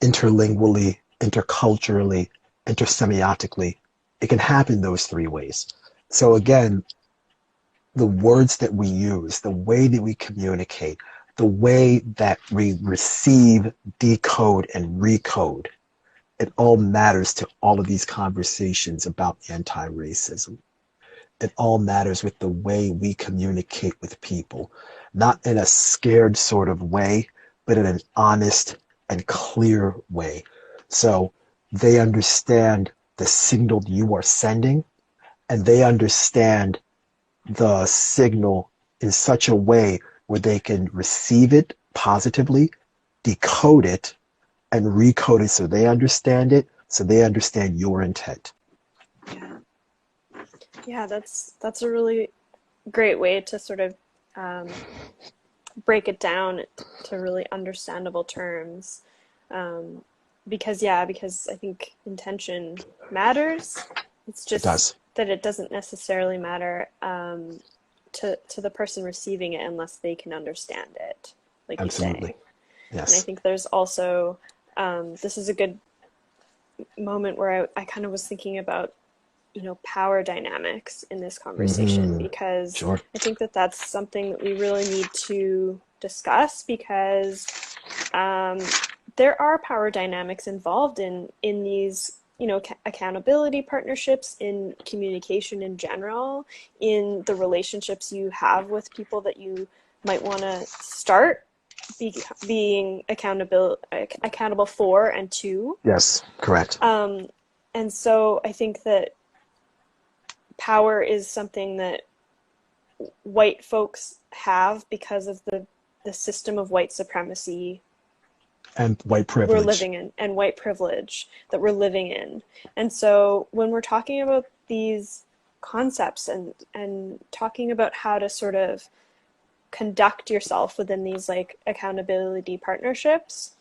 interlingually, interculturally, intersemiotically. It can happen those three ways. So again, the words that we use, the way that we communicate, the way that we receive, decode, and recode, it all matters to all of these conversations about anti-racism. It all matters with the way we communicate with people, not in a scared sort of way, but in an honest and clear way. So they understand the signal you are sending, and they understand the signal in such a way where they can receive it positively, decode it, and recode it so they understand your intent. Yeah. Yeah, that's a really great way to sort of um, break it down to really understandable terms. Um, because I think intention matters. It's It just does. that it doesn't necessarily matter to the person receiving it unless they can understand it, like you say. Absolutely. And I Yes. think there's also this is a good moment where I kind of was thinking about power dynamics in this conversation Mm-hmm. because Sure. I think that that's something that we really need to discuss because um, there are power dynamics involved in these accountability partnerships, in communication in general, in the relationships you have with people that you might want to start being accountable for and to. Yes. Correct. um, and so I think that power is something that white folks have because of the system of white supremacy And white we're privilege. living in and white privilege that we're living in. And so when we're talking about these concepts and talking about how to sort of conduct yourself within these like accountability partnerships,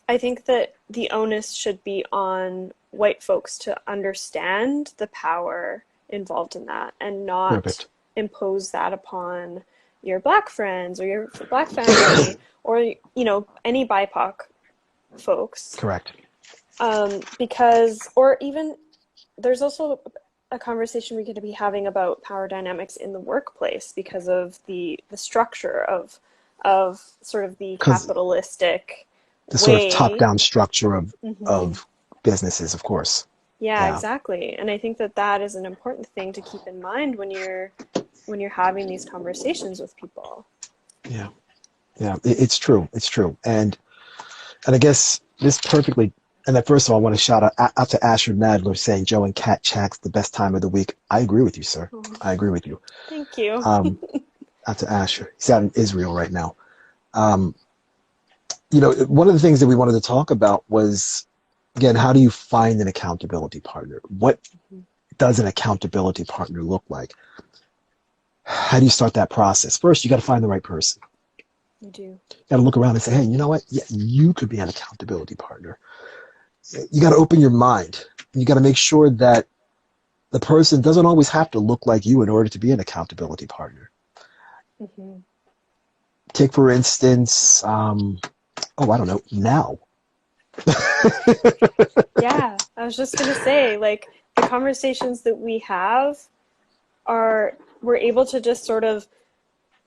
I think that the onus should be on white folks to understand the power involved in that and not Perfect. impose that upon your Black friends or your Black family or, you know, any BIPOC folks. Correct. Because, or even there's also a conversation we could be having about power dynamics in the workplace because of the structure of sort of the Because capitalistic the sort of way. top-down structure Hmm. of businesses, of course. Yeah, Yeah, exactly. And I think that that is an important thing to keep in mind when you're having these conversations with people. yeah, yeah. It's true. It's true. And I guess this perfectly. And then first of all, I want to shout out to Asher Nadler saying Joe and Cat Chat's the best time of the week. I agree with you, sir. Oh, I agree with you. thank you. Um, Out to Asher. He's out in Israel right now. Um, you know, one of the things that we wanted to talk about was, again, how do you find an accountability partner? What does an accountability partner look like? How do you start that process? First, you got to find the right person. You do. You got to look around and say, hey, you know what? Yeah, you could be an accountability partner. You got to open your mind. You got to make sure that the person doesn't always have to look like you in order to be an accountability partner. Hmm. Take, for instance, I don't know, now. Yeah, I was just gonna say, like, the conversations that we have are, we're able to just sort of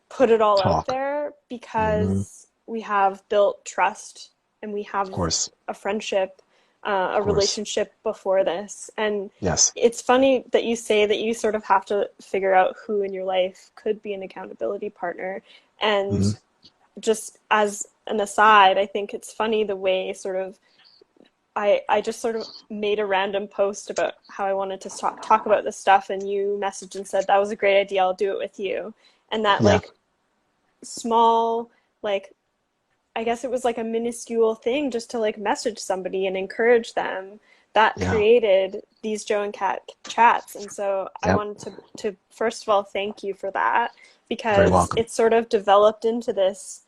put it all out Talk. there Hmm. because we have built trust and we Of have course. a friendship, a Of course. relationship before this. And Yes. it's funny that you say that you sort of have to figure out who in your life could be an accountability partner. And Hmm. just as an aside, I think it's funny the way sort of I just sort of made a random post about how I wanted to talk about this stuff, and you messaged and said that was a great idea. I'll do it with you. And that Yeah. like small, like, I guess it was like a minuscule thing just to like message somebody and encourage them, that Yeah. created these Joe and Cat chats. And so I Yep. wanted to first of all thank you for that, Very because welcome. it sort of developed into this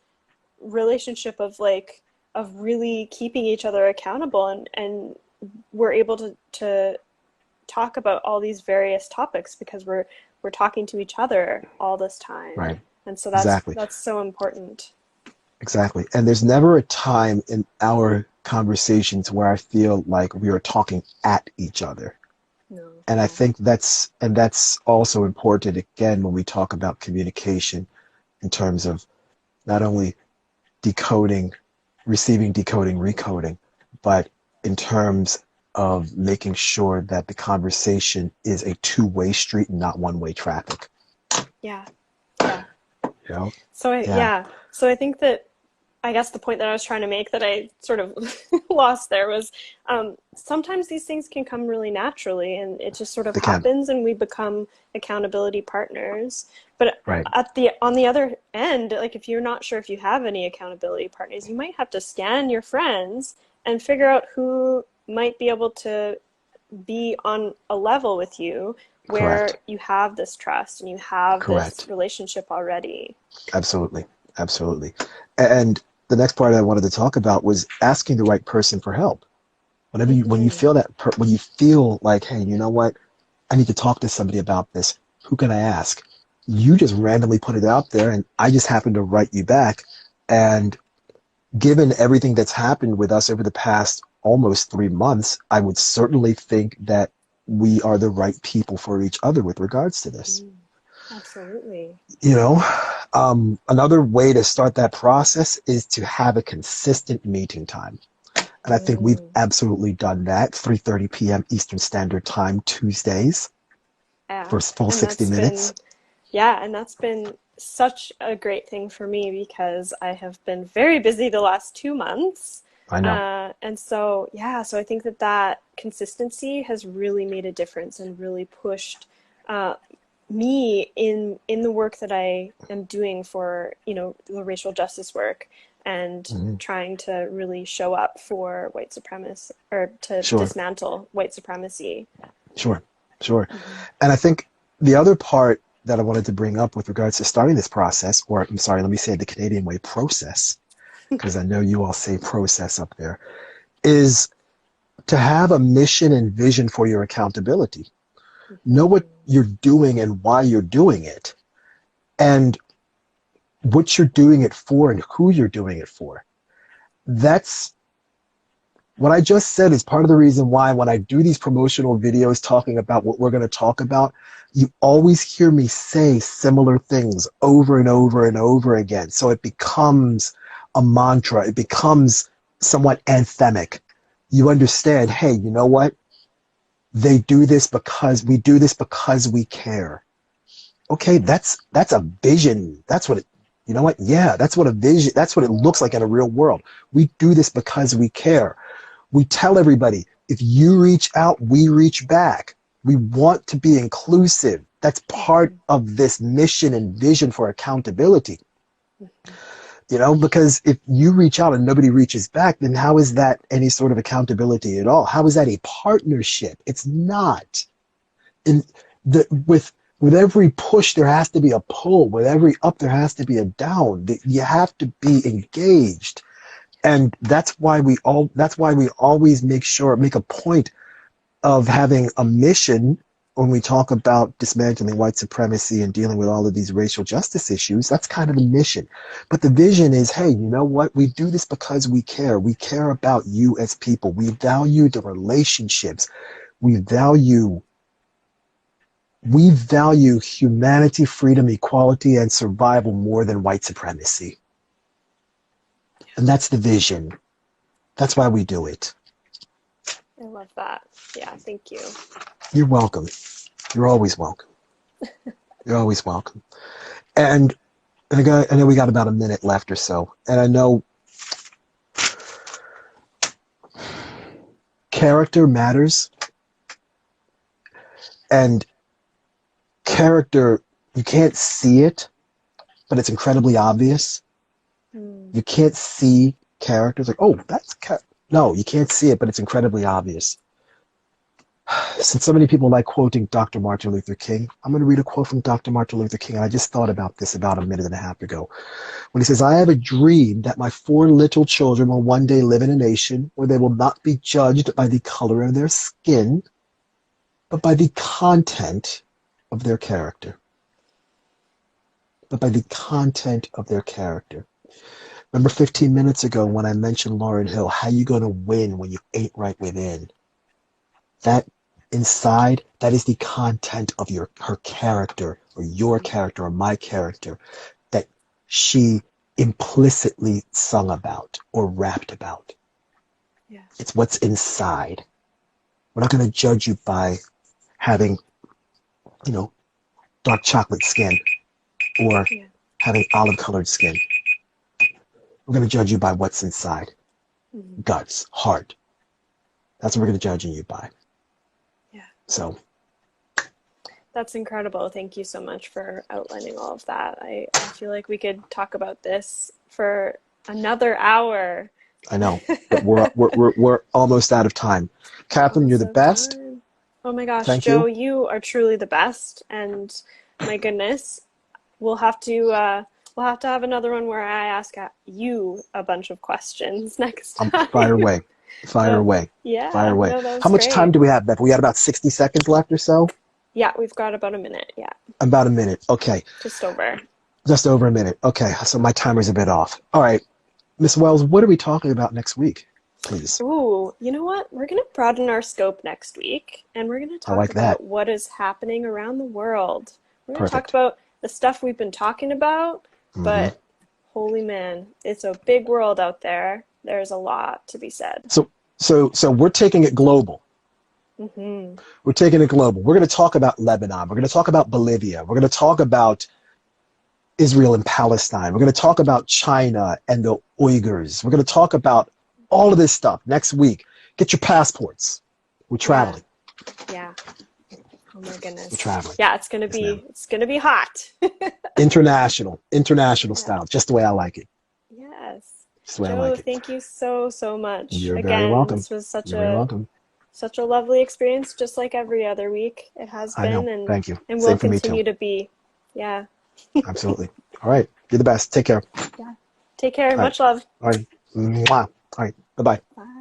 relationship of like of really keeping each other accountable, and we're able to talk about all these various topics because we're talking to each other all this time. Right. And so Exactly. that's so important. Exactly. And there's never a time in our conversations where I feel like we are talking at each other. No, And I yeah. think that's also important again when we talk about communication in terms of not only decoding, receiving, decoding, recoding, but in terms of making sure that the conversation is a two-way street and not one-way traffic. Yeah. Yeah. You know? So Yeah. I think that, I guess the point that I was trying to make that I sort of lost there was, sometimes these things can come really naturally and it just sort of They can. happens and we become accountability partners. But Right. at the on the other end, like if you're not sure if you have any accountability partners, you might have to scan your friends and figure out who might be able to be on a level with you where Correct. you have this trust and you have this Correct. relationship already. Absolutely. Absolutely. And the next part I wanted to talk about was asking the right person for help. When you Hmm. feel when you feel like, hey, you know what? I need to talk to somebody about this. Who can I ask? You just randomly put it out there and I just happen to write you back. And given everything that's happened with us over the past almost 3 months, I would certainly think that we are the right people for each other with regards to this. Mm, absolutely. You know, another way to start that process is to have a consistent meeting time. And I think we've Mm, absolutely done that. 3:30 p.m. Eastern Standard Time, Tuesdays, yeah. for a full And 60 that's minutes. been, yeah, and that's been such a great thing for me because I have been very busy the last 2 months. I know. And so, yeah, so I think that that consistency has really made a difference and really pushed uh, me in the work that I am doing for, you know, the racial justice work and Hmm. trying to really show up for white supremacy or to Sure, dismantle white supremacy. sure, sure. Hmm. And I think the other part that I wanted to bring up with regards to starting this process, or I'm sorry, let me say it the Canadian way, process, because I know you all say process up there, is to have a mission and vision for your accountability. Know what Hmm. you're doing and why you're doing it. And what you're doing it for and who you're doing it for. That's what I just said is part of the reason why when I do these promotional videos talking about what we're going to talk about, you always hear me say similar things over and over and over again. So it becomes a mantra. It becomes somewhat anthemic. You understand, hey, you know what? They do this because we do this because we care. Okay, that's a vision. That's what it, you know what? Yeah, that's what a vision, that's what it looks like in a real world. We do this because we care. We tell everybody, if you reach out, we reach back. We want to be inclusive. That's part of this mission and vision for accountability. You know, because if you reach out and nobody reaches back, then how is that any sort of accountability at all? How is that a partnership? It's not. And with every push, there has to be a pull. With every up, there has to be a down. You have to be engaged. And that's why we always make a point of having a mission when we talk about dismantling white supremacy and dealing with all of these racial justice issues. That's kind of the mission. But the vision is, hey, you know what? We do this because we care. We care about you as people. We value the relationships. We value humanity, freedom, equality, and survival more than white supremacy. And that's the vision. That's why we do it. I love that. Yeah, thank you. You're welcome. You're always welcome. You're always welcome. And I know we got about a minute left or so. And I know character matters. And character, you can't see it, but it's incredibly obvious. You can't see characters like, oh, no, you can't see it, but it's incredibly obvious. Since so many people like quoting Dr. Martin Luther King, I'm going to read a quote from Dr. Martin Luther King, and I just thought about this about a minute and a half ago. When he says, I have a dream that my 4 little children will one day live in a nation where they will not be judged by the color of their skin, but by the content of their character. But by the content of their character. Remember 15 minutes ago when I mentioned Lauryn Hill, how you going to win when you ain't right within? That inside, that is the content of her character, or your character, or my character, that she implicitly sung about or rapped about. Yes. It's what's inside. We're not going to judge you by having, dark chocolate skin or having olive-colored skin. We're going to judge you by what's inside. Guts, heart. That's what we're going to judge you by. Yeah. So. That's incredible. Thank you so much for outlining all of that. I feel like we could talk about this for another hour. I know, but we're almost out of time. Catherine, you're the best. Time. Oh my gosh, Thank Joe, you are truly the best. And my goodness, we'll have to have another one where I ask you a bunch of questions next time. Fire away. Fire away. Yeah. Fire away. No, how much time do we have, Beth? We got about 60 seconds left or so? Yeah, we've got about a minute. Yeah. About a minute. Okay. Just over. Just over a minute. Okay. So my timer's a bit off. All right. Miss Wells, what are we talking about next week, please? Ooh, you know what? We're going to broaden our scope next week, and we're going to talk about what is happening around the world. We're going to talk about the stuff we've been talking about, but holy man, it's a big world out there. There's a lot to be said. So we're taking it global. We're taking it global. We're going to talk about Lebanon. We're going to talk about Bolivia. We're going to talk about Israel and Palestine. We're going to talk about China and the Uyghurs. We're going to talk about all of this stuff next week. Get your passports. We're traveling. Yeah. Oh my goodness. We're traveling. Yeah, it's going to be hot. International style, just the way I like it. Yes. Just the way Joe, I like it. Thank you so much. You're very welcome. This was such a lovely experience, just like every other week it has been. I know. And thank you. And Same will for me continue too. to be. Yeah. Absolutely. All right. You're the best. Take care. Yeah. Take care. Much love. All right. Mwah. All right. Bye-bye. Bye.